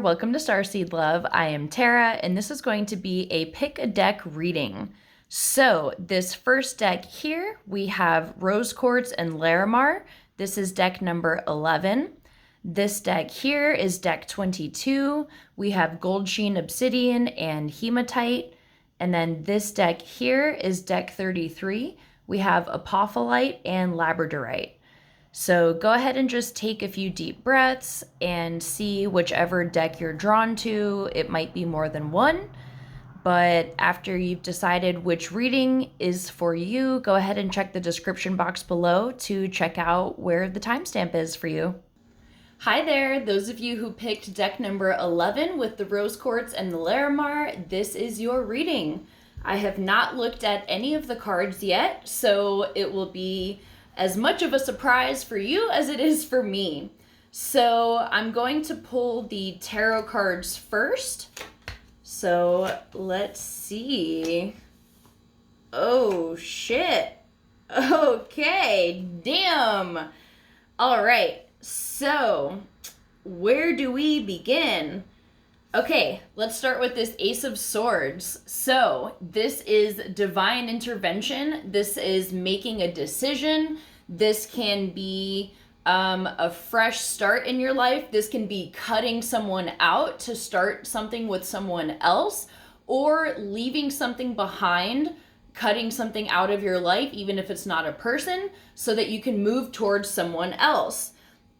welcome to Starseed Love. I am Tara, and this is going to be a pick a deck reading. So this first deck here, we have Rose Quartz and Larimar. This is deck number 11. This deck here is deck 22. We have Gold Sheen Obsidian and Hematite. And then this deck here is deck 33. We have Apophyllite and Labradorite. So go ahead and just take a few deep breaths and see whichever deck you're drawn to. It might be more than one, but after you've decided which reading is for you, go ahead and check the description box below to check out where the timestamp is for you. Hi there, those of you who picked deck number 11 with the Rose Quartz and the Larimar, this is your reading. I have not looked at any of the cards yet, so it will be as much of a surprise for you as it is for me. So I'm going to pull the tarot cards first. So let's see. Oh shit. Okay, damn. All right, so where do we begin? Okay, let's start with this Ace of Swords. So this is divine intervention. This is making a decision. This can be a fresh start in your life. This can be cutting someone out to start something with someone else, or leaving something behind, cutting something out of your life, even if it's not a person, so that you can move towards someone else.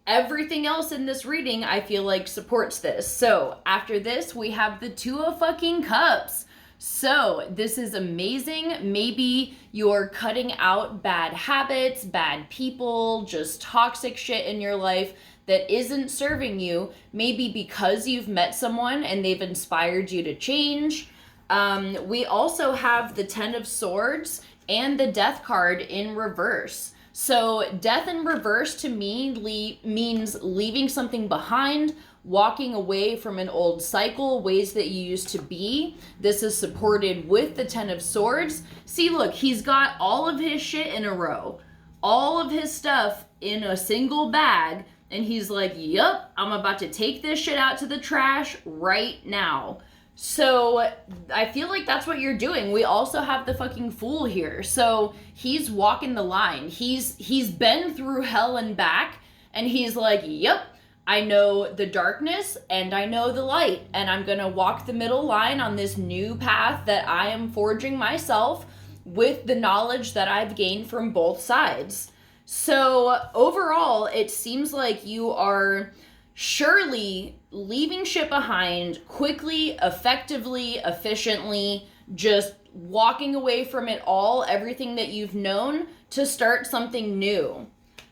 Everything else in this reading, I feel like, supports this. So after this, we have the Two of fucking Cups. So this is amazing. Maybe you're cutting out bad habits, bad people, just toxic shit in your life that isn't serving you. Maybe because you've met someone and they've inspired you to change. We also have the Ten of Swords and the Death card in reverse. So death in reverse to me means leaving something behind, walking away from an old cycle, ways that you used to be. This is supported with the Ten of Swords. See, look, he's got all of his shit in a row, all of his stuff in a single bag, and he's like, yup, I'm about to take this shit out to the trash right now. So I feel like that's what you're doing. We also have the fucking Fool here. So he's walking the line. He's been through hell and back, and he's like, yep, I know the darkness and I know the light, and I'm gonna walk the middle line on this new path that I am forging myself with the knowledge that I've gained from both sides. So overall, it seems like you are surely leaving shit behind quickly, effectively, efficiently, just walking away from it all, everything that you've known, to start something new.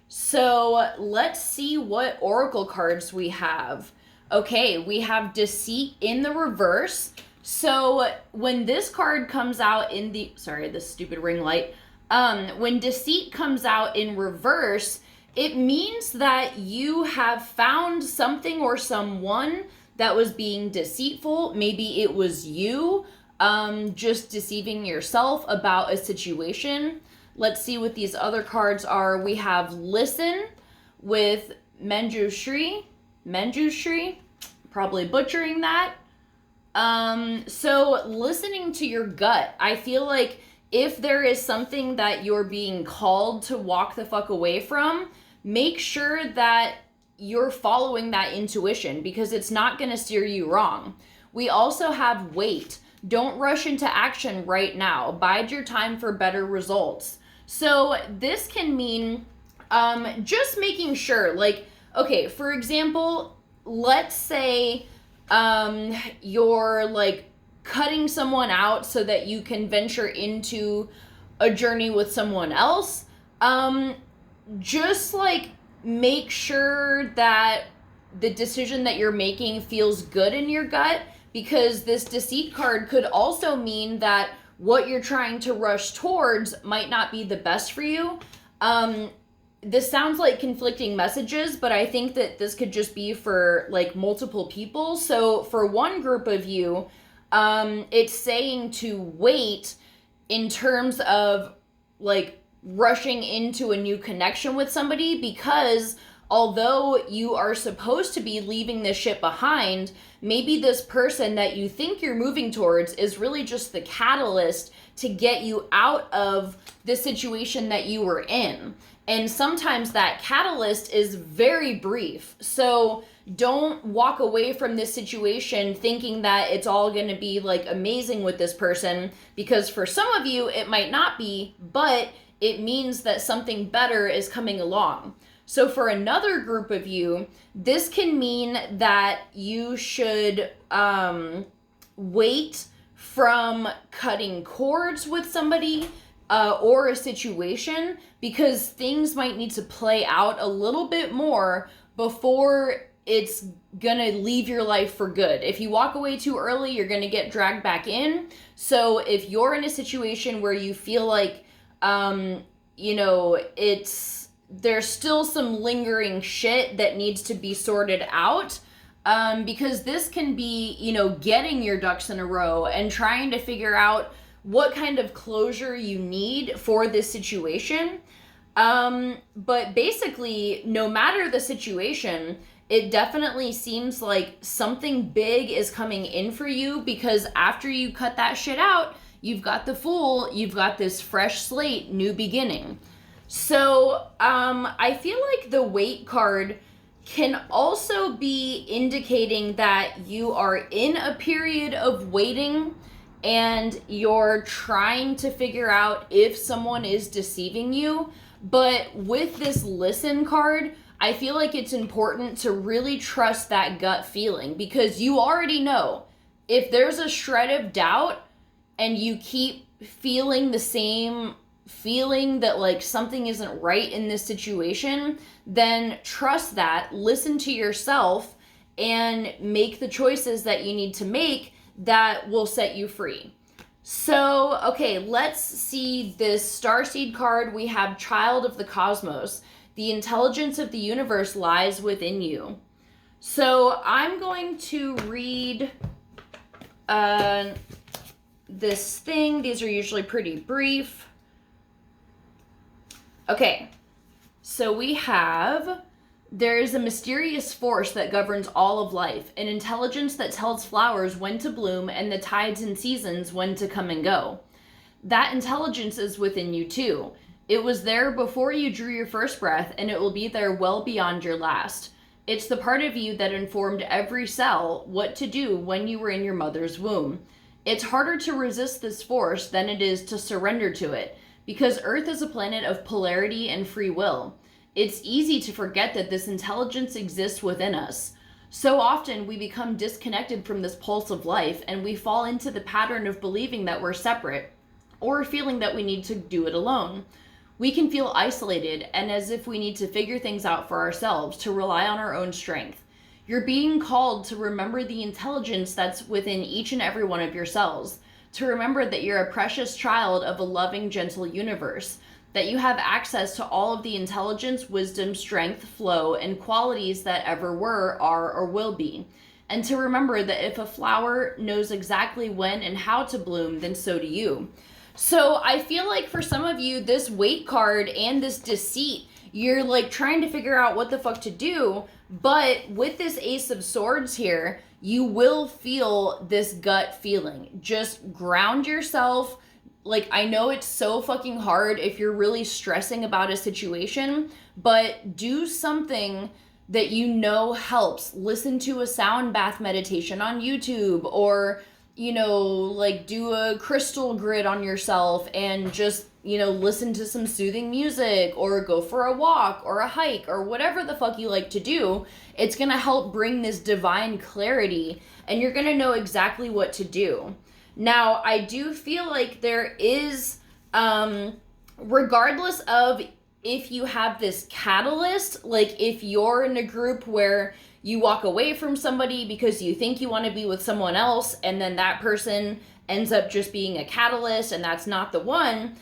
So let's see what oracle cards we have. Okay, we have Deceit in the reverse. So when this card comes out in the, sorry, this stupid ring light. When Deceit comes out in reverse, it means that you have found something or someone that was being deceitful. Maybe it was you just deceiving yourself about a situation. Let's see what these other cards are. We have Listen with Menjushri, probably butchering that. So listening to your gut, I feel like if there is something that you're being called to walk the fuck away from, make sure that you're following that intuition, because it's not going to steer you wrong. We also have Wait. Don't rush into action right now. Bide your time for better results. So this can mean just making sure, like, okay, for example, let's say you're like cutting someone out so that you can venture into a journey with someone else. Just like make sure that the decision that you're making feels good in your gut, because this Deceit card could also mean that what you're trying to rush towards might not be the best for you. This sounds like conflicting messages, but I think that this could just be for like multiple people. So for one group of you, it's saying to wait in terms of like rushing into a new connection with somebody, because although you are supposed to be leaving this shit behind, maybe this person that you think you're moving towards is really just the catalyst to get you out of the situation that you were in. And sometimes that catalyst is very brief. So don't walk away from this situation thinking that it's all going to be like amazing with this person, because for some of you it might not be, but it means that something better is coming along. So for another group of you, this can mean that you should wait from cutting cords with somebody or a situation, because things might need to play out a little bit more before it's gonna leave your life for good. If you walk away too early, you're gonna get dragged back in. So if you're in a situation where you feel like, there's still some lingering shit that needs to be sorted out, because this can be, getting your ducks in a row and trying to figure out what kind of closure you need for this situation. But basically, no matter the situation, it definitely seems like something big is coming in for you, because after you cut that shit out, you've got the Fool, you've got this fresh slate, new beginning. So I feel like the Wait card can also be indicating that you are in a period of waiting and you're trying to figure out if someone is deceiving you. But with this Listen card, I feel like it's important to really trust that gut feeling, because you already know if there's a shred of doubt and you keep feeling the same feeling that like something isn't right in this situation, then trust that, listen to yourself, and make the choices that you need to make that will set you free. So, okay, let's see this Starseed card. We have Child of the Cosmos. The intelligence of the universe lies within you. So I'm going to read this thing. These are usually pretty brief. Okay, so we have, there is a mysterious force that governs all of life, an intelligence that tells flowers when to bloom and the tides and seasons when to come and go. That intelligence is within you too. It was there before you drew your first breath, and it will be there well beyond your last. It's the part of you that informed every cell what to do when you were in your mother's womb. It's harder to resist this force than it is to surrender to it, because Earth is a planet of polarity and free will. It's easy to forget that this intelligence exists within us. So often we become disconnected from this pulse of life, and we fall into the pattern of believing that we're separate, or feeling that we need to do it alone. We can feel isolated and as if we need to figure things out for ourselves, to rely on our own strength. You're being called to remember the intelligence that's within each and every one of your cells, to remember that you're a precious child of a loving, gentle universe, that you have access to all of the intelligence, wisdom, strength, flow, and qualities that ever were, are, or will be. And to remember that if a flower knows exactly when and how to bloom, then so do you. So I feel like for some of you, this Wait card and this Deceit, you're like trying to figure out what the fuck to do. But with this Ace of Swords here, you will feel this gut feeling. Just ground yourself. Like, I know it's so fucking hard if you're really stressing about a situation, but do something that you know helps. Listen to a sound bath meditation on YouTube, or, like do a crystal grid on yourself and just, listen to some soothing music, or go for a walk or a hike or whatever the fuck you like to do. It's gonna help bring this divine clarity, and you're gonna know exactly what to do. Now, I do feel like there is, regardless of if you have this catalyst, like if you're in a group where you walk away from somebody because you think you want to be with someone else, and then that person ends up just being a catalyst and that's not the one,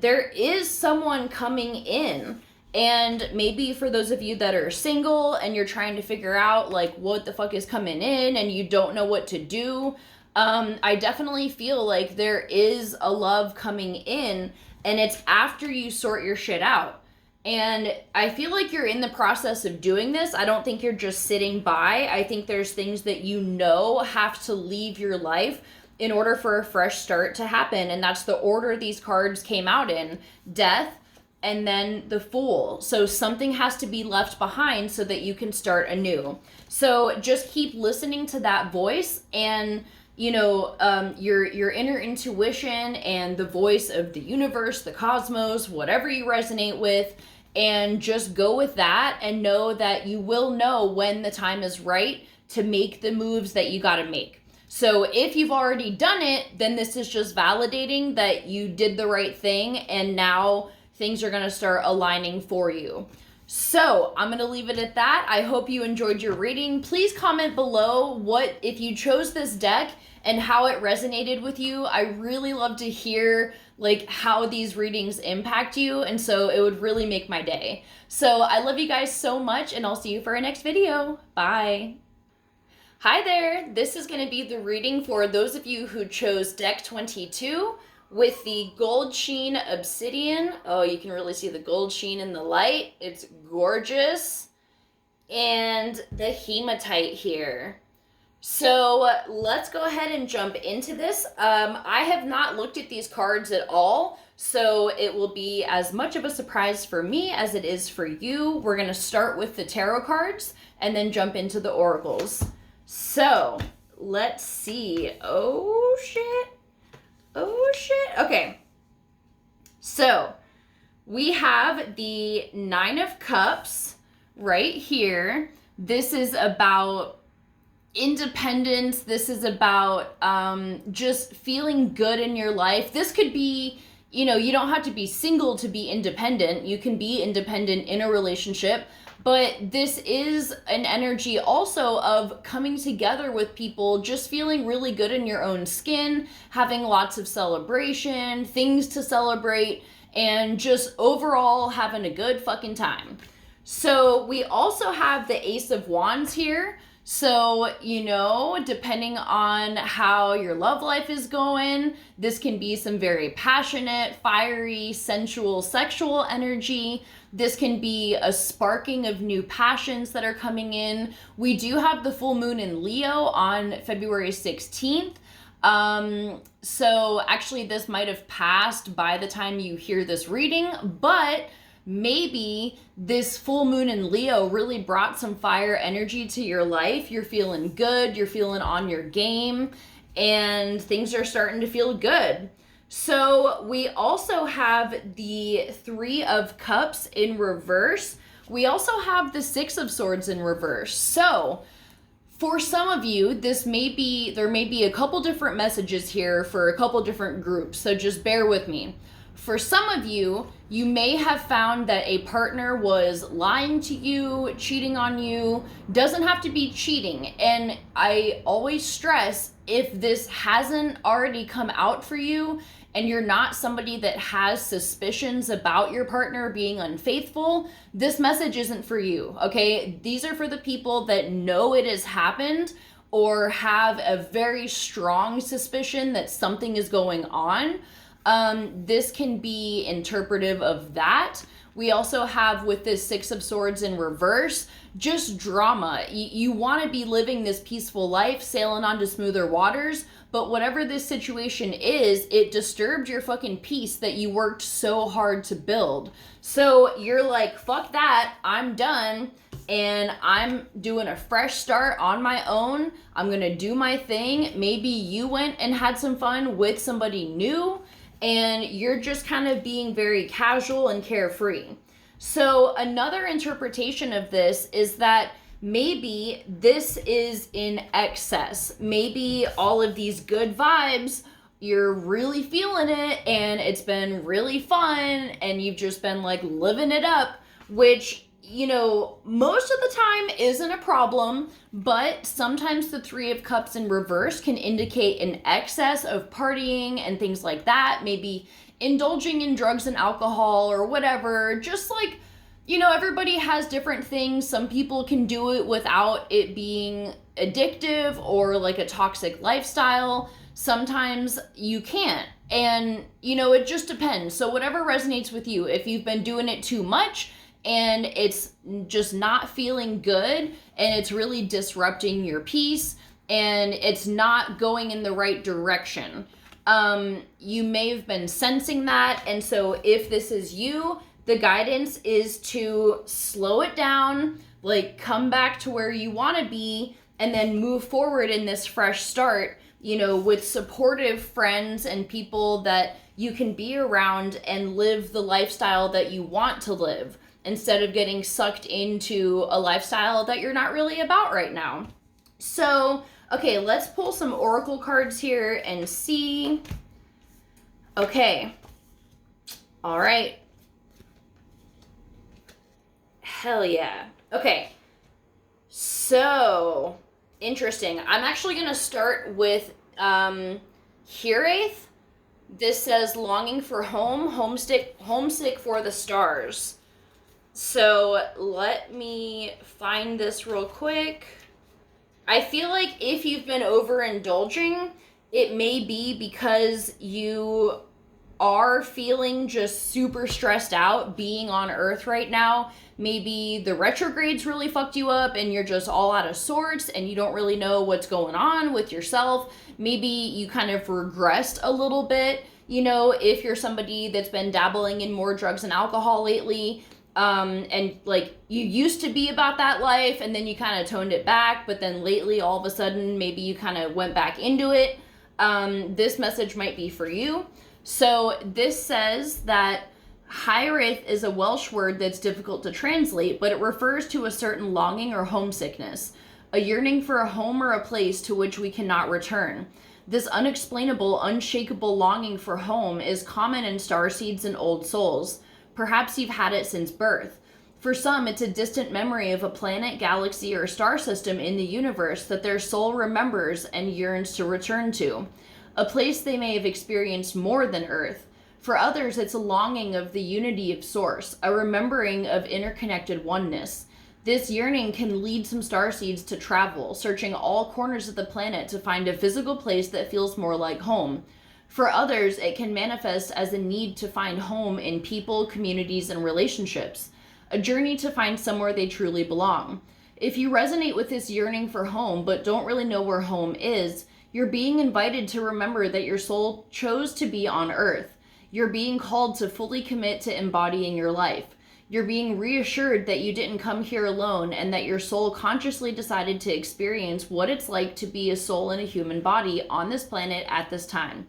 there is someone coming in. And maybe for those of you that are single and you're trying to figure out like what the fuck is coming in and you don't know what to do, I definitely feel like there is a love coming in, and it's after you sort your shit out. And I feel like you're in the process of doing this. I don't think you're just sitting by. I think there's things that you know have to leave your life in order for a fresh start to happen. And that's the order these cards came out in: Death, and then the Fool. So something has to be left behind so that you can start anew. So just keep listening to that voice, and your inner intuition and the voice of the universe, the cosmos, whatever you resonate with, and just go with that and know that you will know when the time is right to make the moves that you got to make. So if you've already done it, then this is just validating that you did the right thing, and now things are going to start aligning for you. So I'm going to leave it at that. I hope you enjoyed your reading. Please comment below if you chose this deck and how it resonated with you. I really love to hear how these readings impact you, and so it would really make my day. So I love you guys so much, and I'll see you for our next video. Bye. Hi there. This is going to be the reading for those of you who chose deck 22 with the gold sheen obsidian. Oh, you can really see the gold sheen in the light. It's gorgeous. And the hematite here. So let's go ahead and jump into this. I have not looked at these cards at all, so it will be as much of a surprise for me as it is for you. We're going to start with the tarot cards and then jump into the oracles. So let's see. Oh shit. Okay. So we have the Nine of Cups right here. This is about independence. This is about just feeling good in your life. This could be, you don't have to be single to be independent. You can be independent in a relationship, but this is an energy also of coming together with people, just feeling really good in your own skin, having lots of celebration, things to celebrate, and just overall having a good fucking time. So we also have the Ace of Wands here. So, depending on how your love life is going, this can be some very passionate, fiery, sensual, sexual energy. This can be a sparking of new passions that are coming in. We do have the full moon in Leo on February 16th. So actually this might have passed by the time you hear this reading, but maybe this full moon in Leo really brought some fire energy to your life. You're feeling good, you're feeling on your game, and things are starting to feel good. So we also have the Three of Cups in reverse. We also have the Six of Swords in reverse. So for some of you, there may be a couple different messages here for a couple different groups, so just bear with me. For some of you, you may have found that a partner was lying to you, cheating on you. Doesn't have to be cheating. And I always stress, if this hasn't already come out for you and you're not somebody that has suspicions about your partner being unfaithful, this message isn't for you, okay? These are for the people that know it has happened or have a very strong suspicion that something is going on. This can be interpretive of that. We also have, with this Six of Swords in reverse, just drama. You want to be living this peaceful life, sailing onto smoother waters, but whatever this situation is, it disturbed your fucking peace that you worked so hard to build. So you're like, fuck that, I'm done, and I'm doing a fresh start on my own. I'm gonna do my thing. Maybe you went and had some fun with somebody new, and you're just kind of being very casual and carefree. So another interpretation of this is that maybe this is in excess. Maybe all of these good vibes, you're really feeling it and it's been really fun and you've just been like living it up, which, most of the time isn't a problem, but sometimes the Three of Cups in reverse can indicate an excess of partying and things like that, maybe indulging in drugs and alcohol or whatever. Just like, everybody has different things. Some people can do it without it being addictive or like a toxic lifestyle. Sometimes you can't. And, you know, it just depends. So whatever resonates with you. If you've been doing it too much and it's just not feeling good and it's really disrupting your peace and it's not going in the right direction, you may have been sensing that. And so if this is you, the guidance is to slow it down, like come back to where you want to be, and then move forward in this fresh start, you know, with supportive friends and people that you can be around and live the lifestyle that you want to live, instead of getting sucked into a lifestyle that you're not really about right now. So, okay, let's pull some oracle cards here and see. Okay. All right. Hell yeah. Okay. So, interesting. I'm actually going to start with Hiraeth. This says longing for home, homesick for the stars. So let me find this real quick. I feel like if you've been overindulging, it may be because you are feeling just super stressed out being on Earth right now. Maybe the retrogrades really fucked you up and you're just all out of sorts and you don't really know what's going on with yourself. Maybe you kind of regressed a little bit, you know, if you're somebody that's been dabbling in more drugs and alcohol lately, and like you used to be about that life and then you kind of toned it back, but then lately all of a sudden maybe you kind of went back into it. This message might be for you. So this says that Hiraeth is a Welsh word that's difficult to translate, but it refers to a certain longing or homesickness, a yearning for a home or a place to which we cannot return. This unexplainable, unshakable longing for home is common in starseeds and old souls. Perhaps you've had it since birth. For some, it's a distant memory of a planet, galaxy, or star system in the universe that their soul remembers and yearns to return to. A place they may have experienced more than Earth. For others, it's a longing of the unity of Source, a remembering of interconnected oneness. This yearning can lead some starseeds to travel, searching all corners of the planet to find a physical place that feels more like home. For others, it can manifest as a need to find home in people, communities, and relationships, a journey to find somewhere they truly belong. If you resonate with this yearning for home but don't really know where home is, you're being invited to remember that your soul chose to be on Earth. You're being called to fully commit to embodying your life. You're being reassured that you didn't come here alone and that your soul consciously decided to experience what it's like to be a soul in a human body on this planet at this time.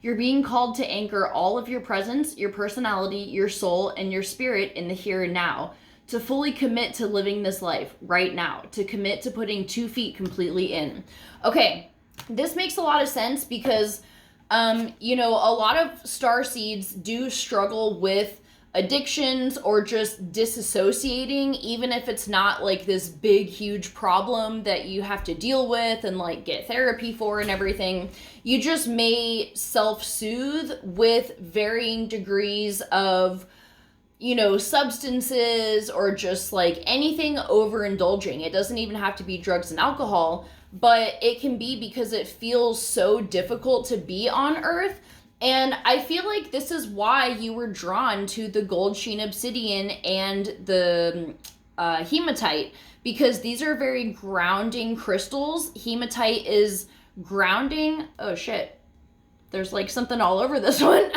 You're being called to anchor all of your presence, your personality, your soul, and your spirit in the here and now, to fully commit to living this life right now, to commit to putting 2 feet completely in. Okay, this makes a lot of sense because, you know, a lot of starseeds do struggle with addictions or just disassociating, even if it's not like this big, huge problem that you have to deal with and like get therapy for and everything. You just may self-soothe with varying degrees of, you know, substances or just like anything overindulging. It doesn't even have to be drugs and alcohol, but it can be because it feels so difficult to be on Earth. And I feel like this is why you were drawn to the gold sheen obsidian and the hematite, because these are very grounding crystals. Hematite is grounding. Oh shit. There's like something all over this one.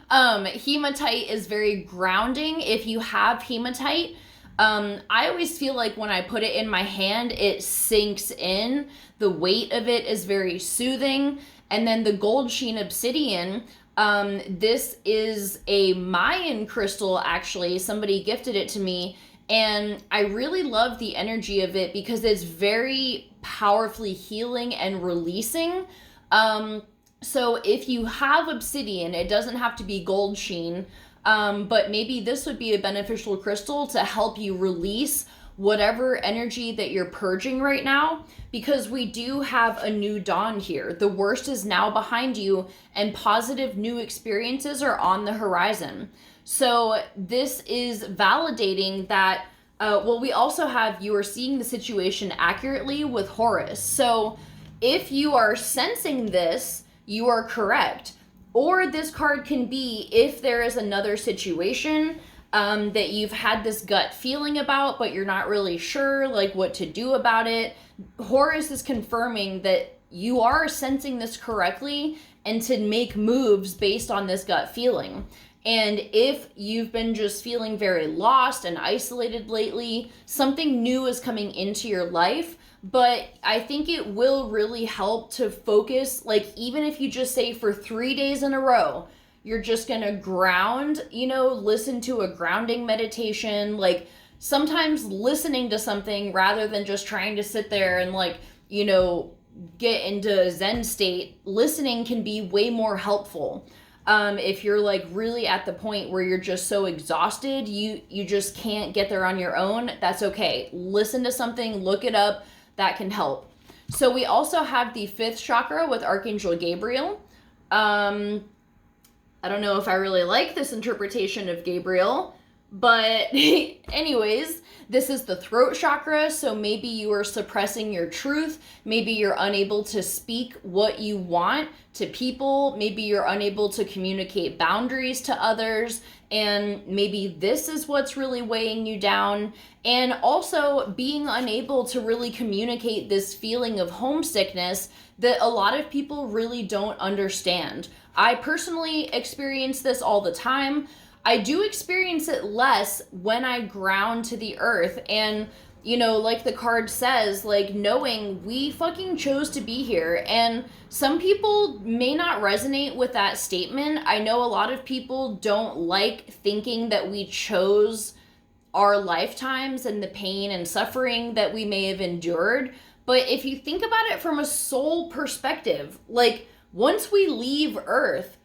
Hematite is very grounding. If you have hematite, I always feel like when I put it in my hand, it sinks in. The weight of it is very soothing. And then the gold sheen obsidian, this is a Mayan crystal, actually. Somebody gifted it to me, and I really love the energy of it because it's very powerfully healing and releasing. So if you have obsidian, it doesn't have to be gold sheen, but maybe this would be a beneficial crystal to help you release whatever energy that you're purging right now, because we do have a new dawn here. The worst is now behind you and positive new experiences are on the horizon. So this is validating that, well, we also have, you are seeing the situation accurately with Horus. So If you are sensing this, you are correct. Or this card can be if there is another situation that you've had this gut feeling about, but you're not really sure like what to do about it. Horus is confirming that you are sensing this correctly and to make moves based on this gut feeling. And if you've been just feeling very lost and isolated lately, something new is coming into your life. But I think it will really help to focus, like even if you just say for 3 days in a row, you're just gonna ground, listen to a grounding meditation. Like sometimes listening to something rather than just trying to sit there and get into a Zen state, listening can be way more helpful. If you're like really at the point where you're just so exhausted, you just can't get there on your own, that's okay. Listen to something, look it up, that can help. So we also have the 5th chakra with Archangel Gabriel. I don't know if I really like this interpretation of Gabriel, but anyways, this is the throat chakra, so maybe you are suppressing your truth. Maybe you're unable to speak what you want to people. Maybe you're unable to communicate boundaries to others, and maybe this is what's really weighing you down. And also being unable to really communicate this feeling of homesickness that a lot of people really don't understand. I personally experience this all the time. I do experience it less when I ground to the earth and, like the card says, like knowing we fucking chose to be here. And some people may not resonate with that statement. I know a lot of people don't like thinking that we chose our lifetimes and the pain and suffering that we may have endured. But if you think about it from a soul perspective, like once we leave Earth,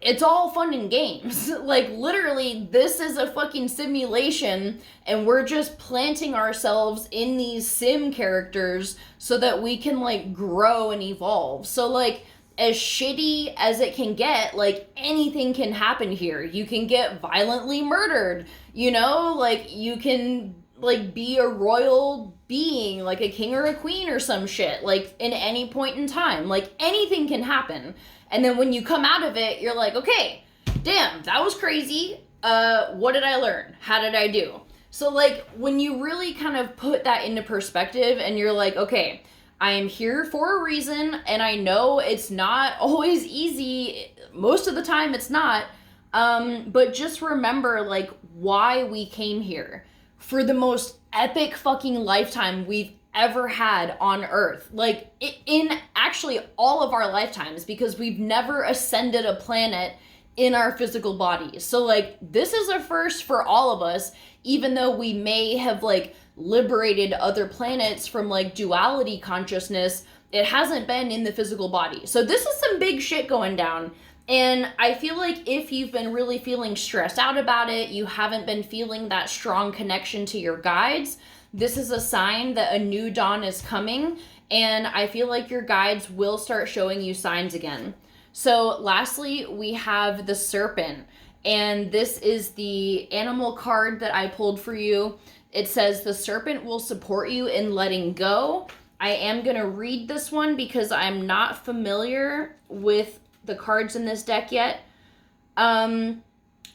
it's all fun and games. Like literally, this is a fucking simulation and we're just planting ourselves in these sim characters so that we can like grow and evolve. So like as shitty as it can get, like anything can happen here. You can get violently murdered, like you can like be a royal being, like a king or a queen or some shit, like in any point in time, like anything can happen. And then when you come out of it, you're like, okay, damn, that was crazy. What did I learn? How did I do? So like when you really kind of put that into perspective and you're like, okay, I am here for a reason and I know it's not always easy. Most of the time it's not. But just remember like why we came here for the most epic fucking lifetime we've ever had on Earth, like in actually all of our lifetimes, because we've never ascended a planet in our physical bodies. So like this is a first for all of us, even though we may have like liberated other planets from like duality consciousness, it hasn't been in the physical body. So this is some big shit going down. And I feel like if you've been really feeling stressed out about it, you haven't been feeling that strong connection to your guides, this is a sign that a new dawn is coming, and I feel like your guides will start showing you signs again. So lastly, we have the serpent, and this is the animal card that I pulled for you. It says the serpent will support you in letting go. I am going to read this one because I'm not familiar with the cards in this deck yet.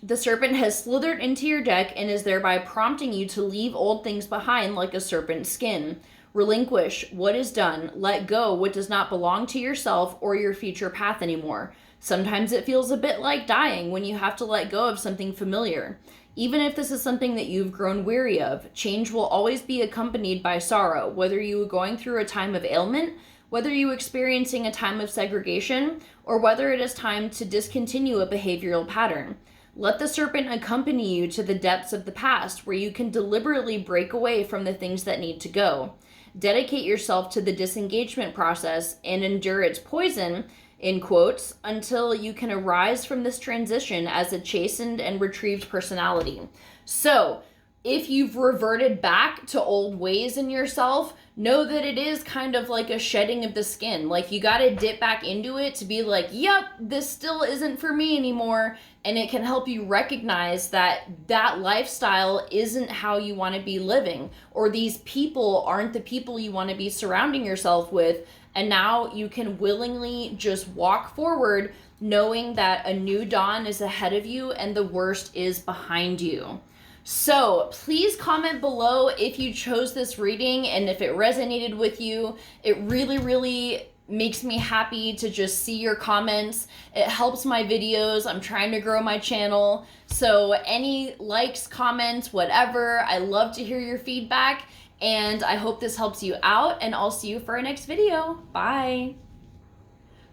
The serpent has slithered into your deck and is thereby prompting you to leave old things behind like a serpent's skin. Relinquish what is done. Let go what does not belong to yourself or your future path anymore. Sometimes it feels a bit like dying when you have to let go of something familiar. Even if this is something that you've grown weary of, change will always be accompanied by sorrow, whether you are going through a time of ailment, whether you are experiencing a time of segregation, or whether it is time to discontinue a behavioral pattern. Let the serpent accompany you to the depths of the past, where you can deliberately break away from the things that need to go. Dedicate yourself to the disengagement process and endure its poison, in quotes, until you can arise from this transition as a chastened and retrieved personality. So, if you've reverted back to old ways in yourself, know that it is kind of like a shedding of the skin. Like you got to dip back into it to be like, yep, this still isn't for me anymore. And it can help you recognize that that lifestyle isn't how you want to be living, or these people aren't the people you want to be surrounding yourself with And now you can willingly just walk forward knowing that a new dawn is ahead of you and the worst is behind you. So please comment below if you chose this reading and if it resonated with you. It really, really makes me happy to just see your comments. It helps my videos. I'm trying to grow my channel. So any likes, comments, whatever, I love to hear your feedback. And I hope this helps you out, and I'll see you for our next video. Bye.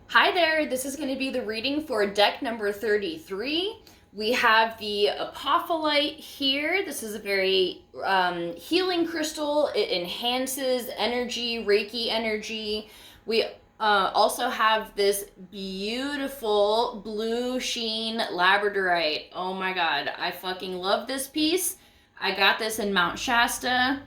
Hi there, this is going to be the reading for deck number 33. We have the Apophyllite here. This is a very healing crystal. It enhances energy, Reiki energy. We also have this beautiful blue sheen labradorite. Oh my god, I fucking love this piece. I got this in Mount Shasta,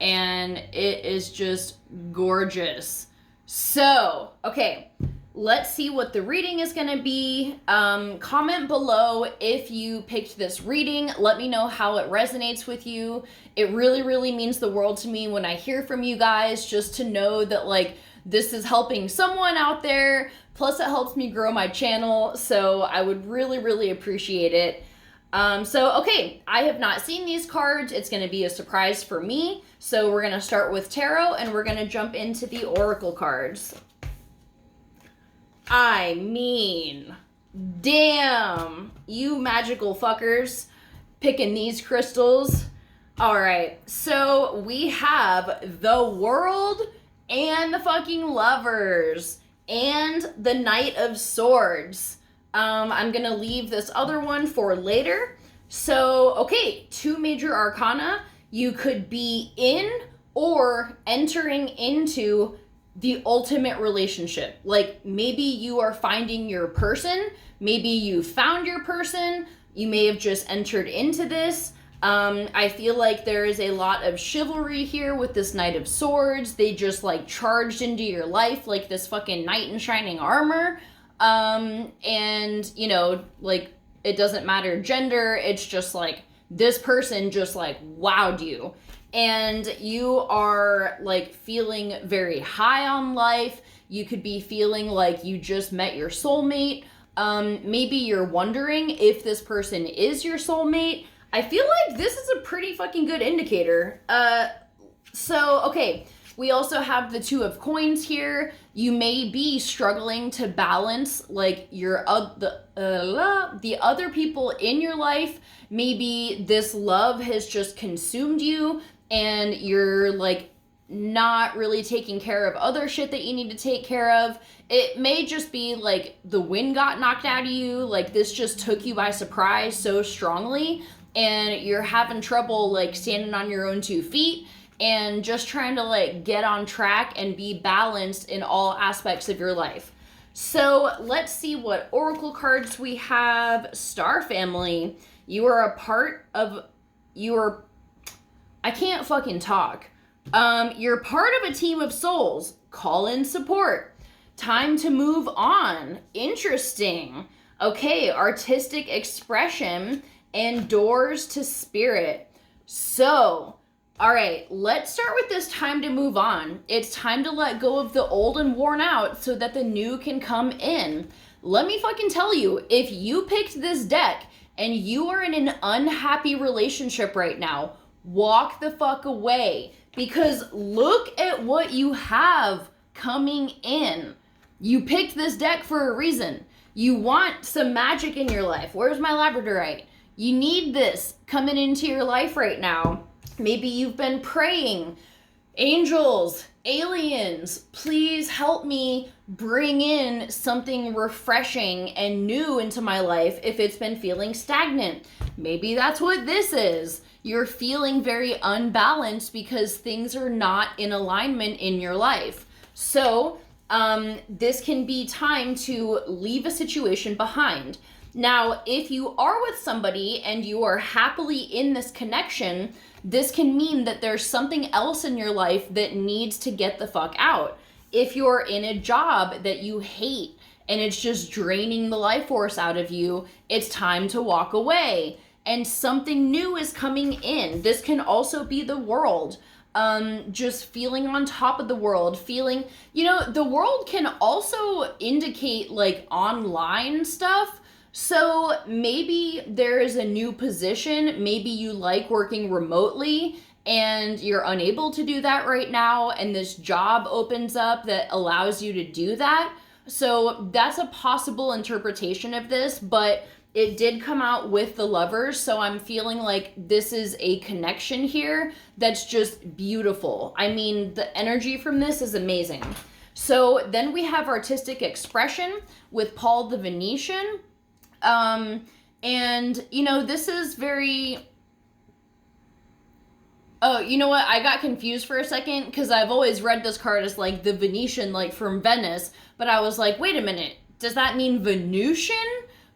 and it is just gorgeous. So, okay, let's see what the reading is going to be. Comment below if you picked this reading. Let me know how it resonates with you. It really, really means the world to me when I hear from you guys, just to know that, like, this is helping someone out there. Plus, it helps me grow my channel, so I would really, really appreciate it. Okay, I have not seen these cards. It's going to be a surprise for me. So we're going to start with tarot, and we're going to jump into the oracle cards. I mean, damn, you magical fuckers picking these crystals. All right, so we have the World and the fucking Lovers and the Knight of Swords. I'm going to leave this other one for later. So, okay, 2 major arcana. You could be in or entering into the ultimate relationship. Like, maybe you are finding your person. Maybe you found your person. You may have just entered into this. I feel like there is a lot of chivalry here with this Knight of Swords. They just, like, charged into your life like this fucking knight in shining armor. And, you know, like, it doesn't matter gender. It's just, like, this person just, like, wowed you. And you are, like, feeling very high on life. You could be feeling like you just met your soulmate. Maybe you're wondering if this person is your soulmate. I feel like this is a pretty fucking good indicator. Okay, we also have the 2 of coins here. You may be struggling to balance, like, the other people in your life. Maybe this love has just consumed you, and you're, like, not really taking care of other shit that you need to take care of. It may just be, like, the wind got knocked out of you. Like, this just took you by surprise so strongly, and you're having trouble, like, standing on your own 2 feet and just trying to, like, get on track and be balanced in all aspects of your life. So let's see what oracle cards we have. Star family, you are a part of I can't fucking talk. You're part of a team of souls. Call in support. Time to move on. Interesting. Okay, artistic expression and doors to spirit. So, all right, let's start with this time to move on. It's time to let go of the old and worn out so that the new can come in. Let me fucking tell you, if you picked this deck and you are in an unhappy relationship right now, walk the fuck away, because look at what you have coming in. You picked this deck for a reason. You want some magic in your life. Where's my labradorite? You need this coming into your life right now. Maybe you've been praying, angels, aliens, please help me bring in something refreshing and new into my life if it's been feeling stagnant. Maybe that's what this is. You're feeling very unbalanced because things are not in alignment in your life. So, this can be time to leave a situation behind. Now, if you are with somebody and you are happily in this connection, this can mean that there's something else in your life that needs to get the fuck out. If you're in a job that you hate and it's just draining the life force out of you, it's time to walk away. And something new is coming in. This can also be the world. just feeling on top of the world, feeling, the world can also indicate like online stuff. So maybe there is a new position, maybe you like working remotely and you're unable to do that right now, and this job opens up that allows you to do that. So that's a possible interpretation of this, but it did come out with the Lovers, so I'm feeling like this is a connection here that's just beautiful. I mean, the energy from this is amazing. So then we have artistic expression with Paul the Venetian. And, this is very... Oh, you know what? I got confused for a second because I've always read this card as like the Venetian, like from Venice. But I was like, wait a minute. Does that mean Venusian?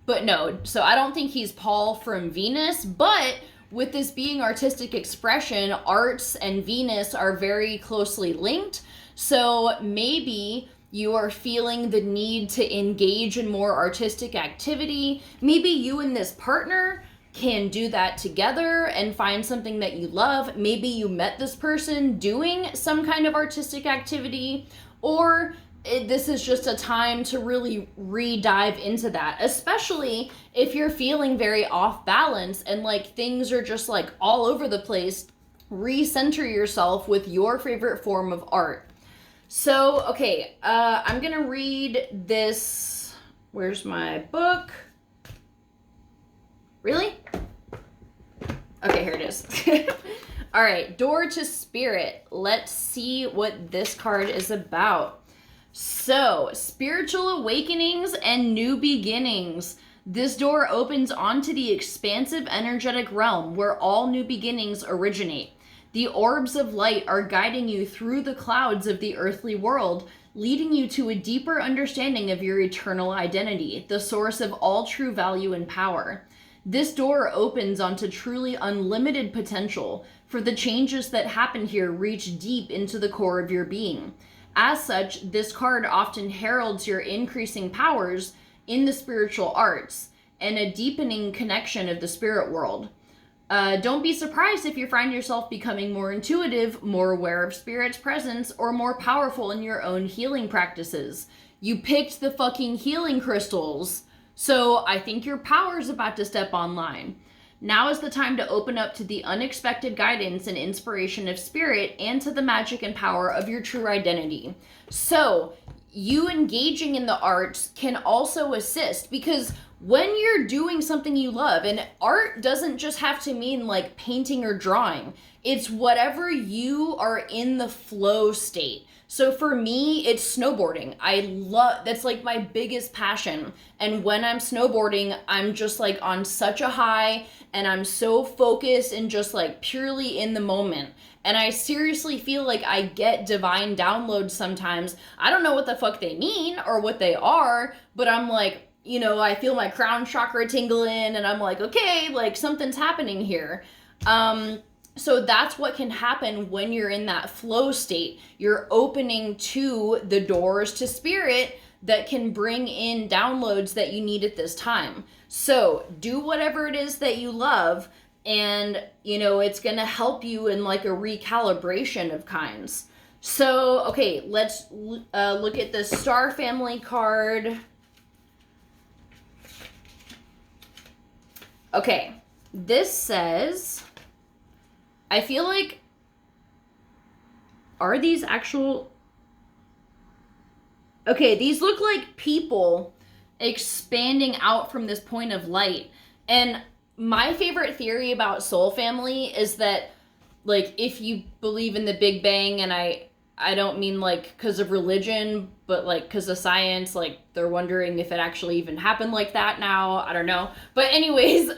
But no. So I don't think he's Paul from Venus. But with this being artistic expression, arts and Venus are very closely linked. So maybe you are feeling the need to engage in more artistic activity. Maybe you and this partner can do that together and find something that you love. Maybe you met this person doing some kind of artistic activity, or this is just a time to really re-dive into that, especially if you're feeling very off balance and like things are just like all over the place. Recenter yourself with your favorite form of art. So, okay, I'm gonna read this. Where's my book? Really? Okay, here it is. All right, Door to Spirit. Let's see what this card is about. So, spiritual awakenings and new beginnings. This door opens onto the expansive energetic realm where all new beginnings originate. The orbs of light are guiding you through the clouds of the earthly world, leading you to a deeper understanding of your eternal identity, the source of all true value and power. This door opens onto truly unlimited potential, for the changes that happen here reach deep into the core of your being. As such, this card often heralds your increasing powers in the spiritual arts and a deepening connection of the spirit world. Don't be surprised if you find yourself becoming more intuitive, more aware of spirit's presence, or more powerful in your own healing practices. You picked the fucking healing crystals, so I think your power is about to step online. Now is the time to open up to the unexpected guidance and inspiration of spirit and to the magic and power of your true identity. So, you engaging in the arts can also assist, because when you're doing something you love, and art doesn't just have to mean like painting or drawing, it's whatever you are in the flow state. So for me, it's snowboarding. That's like my biggest passion. And when I'm snowboarding, I'm just like on such a high, and I'm so focused and just like purely in the moment. And I seriously feel like I get divine downloads sometimes. I don't know what the fuck they mean or what they are, but I'm like, I feel my crown chakra tingling, and I'm like, okay, like something's happening here. So that's what can happen when you're in that flow state. You're opening to the doors to spirit that can bring in downloads that you need at this time. So do whatever it is that you love, and, it's going to help you in like a recalibration of kinds. So, okay, let's look at the Star Family card. Okay, this says, I feel like, are these actual... Okay, these look like people expanding out from this point of light. And my favorite theory about Soul Family is that, like, if you believe in the Big Bang, and I don't mean, like, because of religion, but, like, because of science, like, they're wondering if it actually even happened like that now. I don't know. But anyways,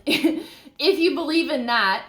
if you believe in that,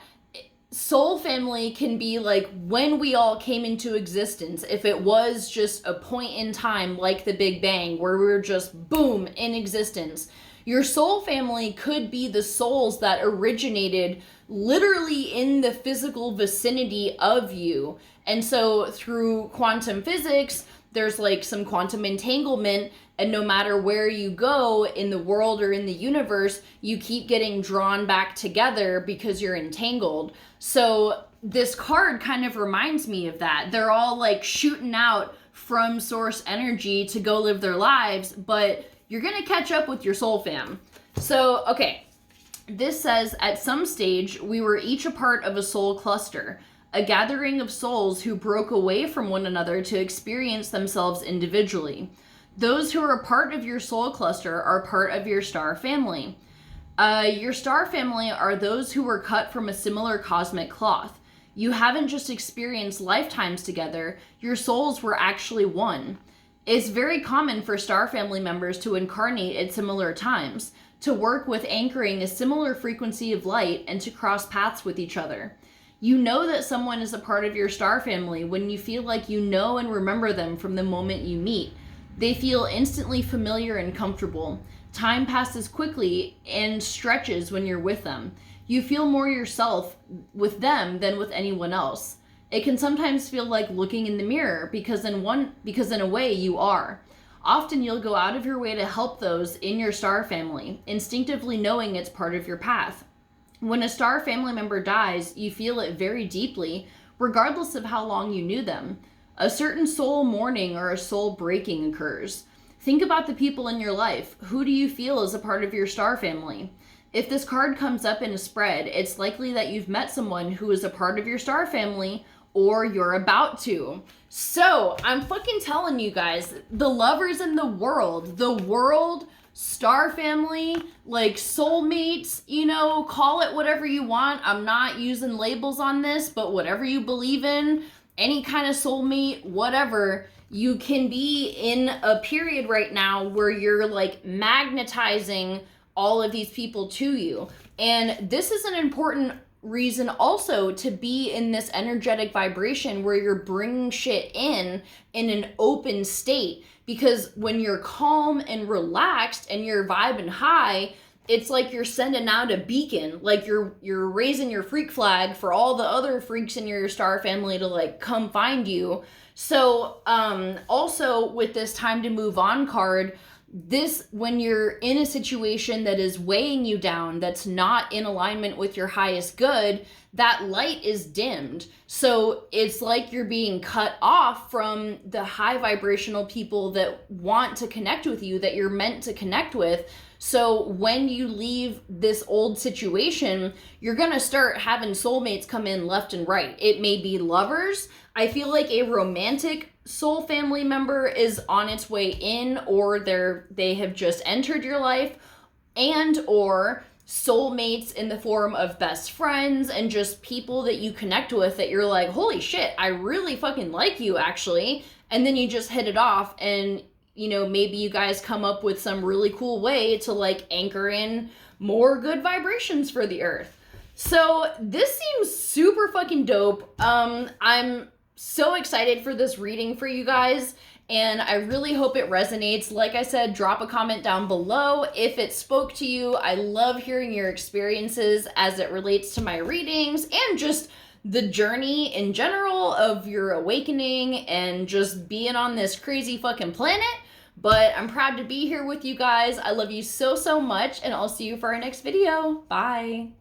Soul Family can be, like, when we all came into existence. If it was just a point in time, like the Big Bang, where we were just, boom, in existence. Your soul family could be the souls that originated literally in the physical vicinity of you. And so through quantum physics, there's like some quantum entanglement, and no matter where you go in the world or in the universe, you keep getting drawn back together because you're entangled. So this card kind of reminds me of that. They're all like shooting out from source energy to go live their lives, but you're gonna catch up with your soul fam. So, okay, this says, at some stage, we were each a part of a soul cluster, a gathering of souls who broke away from one another to experience themselves individually. Those who are a part of your soul cluster are part of your star family. Your star family are those who were cut from a similar cosmic cloth. You haven't just experienced lifetimes together, your souls were actually one. It's very common for star family members to incarnate at similar times, to work with anchoring a similar frequency of light, and to cross paths with each other. You know that someone is a part of your star family when you feel like you know and remember them from the moment you meet. They feel instantly familiar and comfortable. Time passes quickly and stretches when you're with them. You feel more yourself with them than with anyone else. It can sometimes feel like looking in the mirror because in a way you are. Often you'll go out of your way to help those in your star family, instinctively knowing it's part of your path. When a star family member dies, you feel it very deeply, regardless of how long you knew them. A certain soul mourning or a soul breaking occurs. Think about the people in your life. Who do you feel is a part of your star family? If this card comes up in a spread, it's likely that you've met someone who is a part of your star family, or you're about to. So, I'm fucking telling you guys, the lovers in the world, star family, like soulmates, you know, call it whatever you want. I'm not using labels on this, but whatever you believe in, any kind of soulmate, whatever, you can be in a period right now where you're like magnetizing all of these people to you. And this is an important reason also to be in this energetic vibration where you're bringing shit in an open state, because when you're calm and relaxed and you're vibing high, it's like you're sending out a beacon, like you're raising your freak flag for all the other freaks in your star family to like come find you. So also with this time to move on card, this, when you're in a situation that is weighing you down, that's not in alignment with your highest good, that light is dimmed. So it's like you're being cut off from the high vibrational people that want to connect with you, that you're meant to connect with. So when you leave this old situation, you're gonna start having soulmates come in left and right. It may be lovers. I feel like a romantic soul family member is on its way in, or they have just entered your life, and or soulmates in the form of best friends and just people that you connect with that you're like, holy shit, I really fucking like you actually. And then you just hit it off, and you know, maybe you guys come up with some really cool way to like anchor in more good vibrations for the earth. So this seems super fucking dope. I'm so excited for this reading for you guys, and I really hope it resonates. Like I said, drop a comment down below if it spoke to you. I love hearing your experiences as it relates to my readings and just the journey in general of your awakening and just being on this crazy fucking planet. But I'm proud to be here with you guys. I love you so, so much, and I'll see you for our next video. Bye.